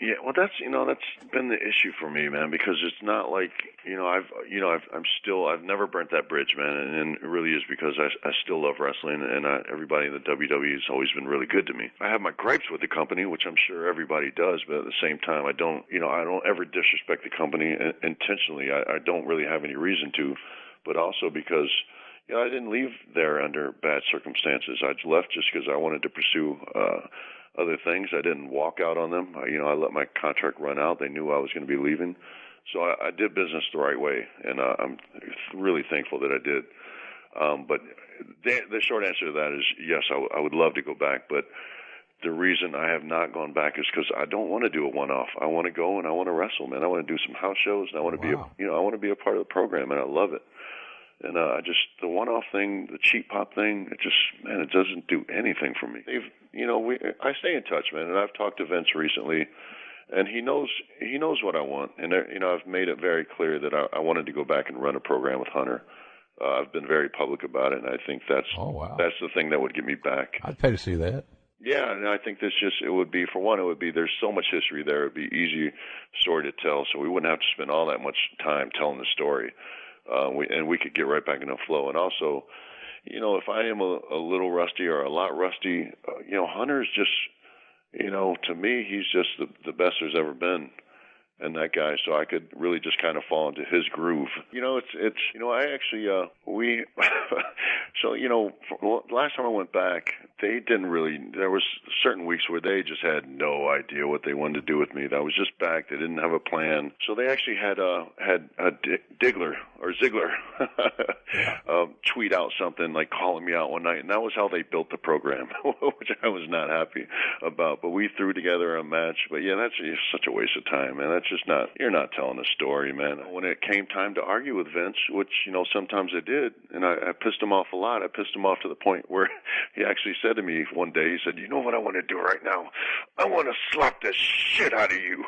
Yeah, well, that's been the issue for me, man, because it's not like, I've never burnt that bridge, man, and it really is because I still love wrestling, and everybody in the WWE has always been really good to me. I have my gripes with the company, which I'm sure everybody does, but at the same time, I don't ever disrespect the company intentionally. I don't really have any reason to, but also because, I didn't leave there under bad circumstances. I left just because I wanted to pursue other things. I didn't walk out on them. I let my contract run out. They knew I was going to be leaving. So I did business the right way, and I'm really thankful that I did. But the short answer to that is yes, I would love to go back, but the reason I have not gone back is because I don't want to do a one-off. I want to go and I want to wrestle, man. I want to do some house shows, and I want to I want to be a part of the program, and I love it. And the one-off thing, the cheap pop thing, it doesn't do anything for me. I stay in touch, man, and I've talked to Vince recently, and he knows what I want. And I've made it very clear that I wanted to go back and run a program with Hunter. I've been very public about it, and I think that's the thing that would get me back. I'd pay to see that. Yeah, and I think it would be there's so much history there. It would be easy story to tell, so we wouldn't have to spend all that much time telling the story. We could get right back into flow. And also, if I am a little rusty or a lot rusty, Hunter's just, to me, he's just the best there's ever been. And that guy, so I could really just kind of fall into his groove. I actually, last time I went back, they didn't really, there was certain weeks where they just had no idea what they wanted to do with me. That was just back. They didn't have a plan. So they actually had Diggler or Ziggler tweet out something like calling me out one night. And that was how they built the program, which I was not happy about. But we threw together a match. But yeah, that's just such a waste of time, man. That's just you're not telling a story, man. When it came time to argue with Vince, which, sometimes I did, and I pissed him off a lot. I pissed him off to the point where he actually said to me one day, he said, "You know what I want to do right now? I want to slap the shit out of you."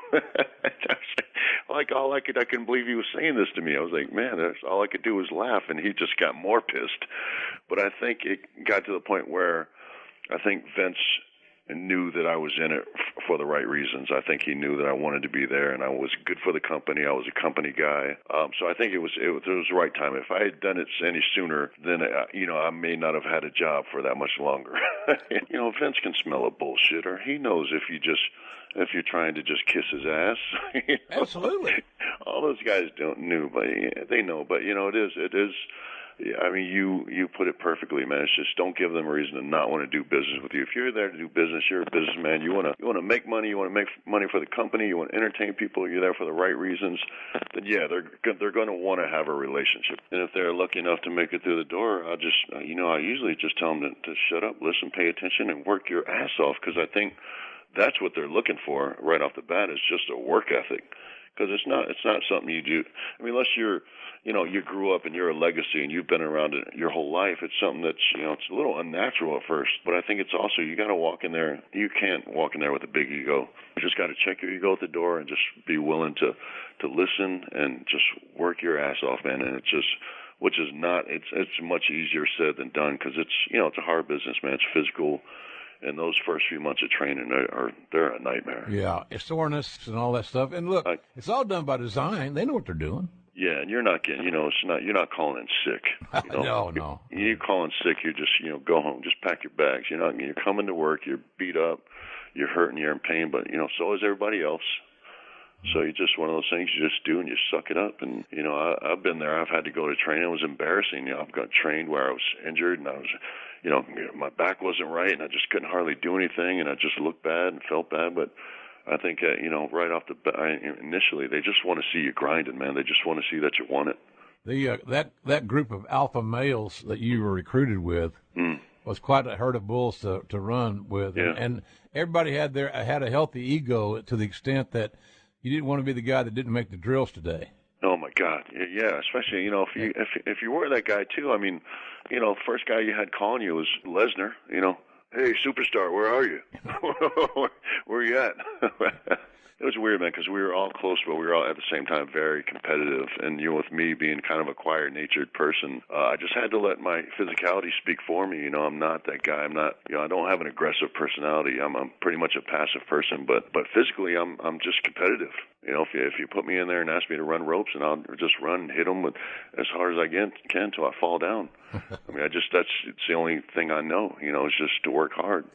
I couldn't believe he was saying this to me. I was like, man, that's all I could do was laugh, and he just got more pissed. But I think it got to the point where I think Vince knew that I was in it for the right reasons. I think he knew that I wanted to be there, and I was good for the company. I was a company guy. So I think it was the right time. If I had done it any sooner, then, I may not have had a job for that much longer. Vince can smell a bullshitter. He knows if you're trying to just kiss his ass. Absolutely. All those guys they know, but it is. Yeah, I mean, you put it perfectly, man. It's just don't give them a reason to not want to do business with you. If you're there to do business, you're a businessman. You want to make money. You want to make money for the company. You want to entertain people. You're there for the right reasons. Then yeah, they're going to want to have a relationship. And if they're lucky enough to make it through the door, I usually just tell them to shut up, listen, pay attention, and work your ass off, because I think that's what they're looking for right off the bat is just a work ethic. Because it's not something you do. I mean, unless you grew up and you're a legacy and you've been around it your whole life, it's something that's, it's a little unnatural at first. But I think it's also, you got to walk in there. You can't walk in there with a big ego. You just got to check your ego at the door and just be willing to listen and just work your ass off, man. And it's just, which is not, it's much easier said than done, because it's, it's a hard business, man. It's physical. And those first few months of training they're a nightmare. Yeah, soreness and all that stuff. And look, it's all done by design. They know what they're doing. Yeah, and you're not getting, you're not calling in sick. No. You call in sick, you're just, go home, just pack your bags. You're coming to work, you're beat up, you're hurting, you're in pain, but so is everybody else. So it's just one of those things you just do, and you suck it up. And I've been there. I've had to go to training. It was embarrassing. I've got trained where I was injured, and I was, my back wasn't right, and I just couldn't hardly do anything, and I just looked bad and felt bad. But I think right off the bat, initially they just want to see you grinding, man. They just want to see that you want it. The that group of alpha males that you were recruited with was quite a herd of bulls to run with, yeah. And everybody had a healthy ego to the extent that you didn't want to be the guy that didn't make the drills today. Oh my God, yeah. Especially if you were that guy too. I mean, first guy you had calling you was Lesnar. Hey, superstar, where are you? Where are you at? It was weird, man, because we were all close, but we were all at the same time very competitive. And with me being kind of a quiet-natured person, I just had to let my physicality speak for me. I'm not that guy. I'm not. I don't have an aggressive personality. I'm pretty much a passive person, but physically, I'm just competitive. If you put me in there and ask me to run ropes, and I'll just run and hit them with as hard as I can till I fall down. I mean, that's the only thing I know. Is just to work hard.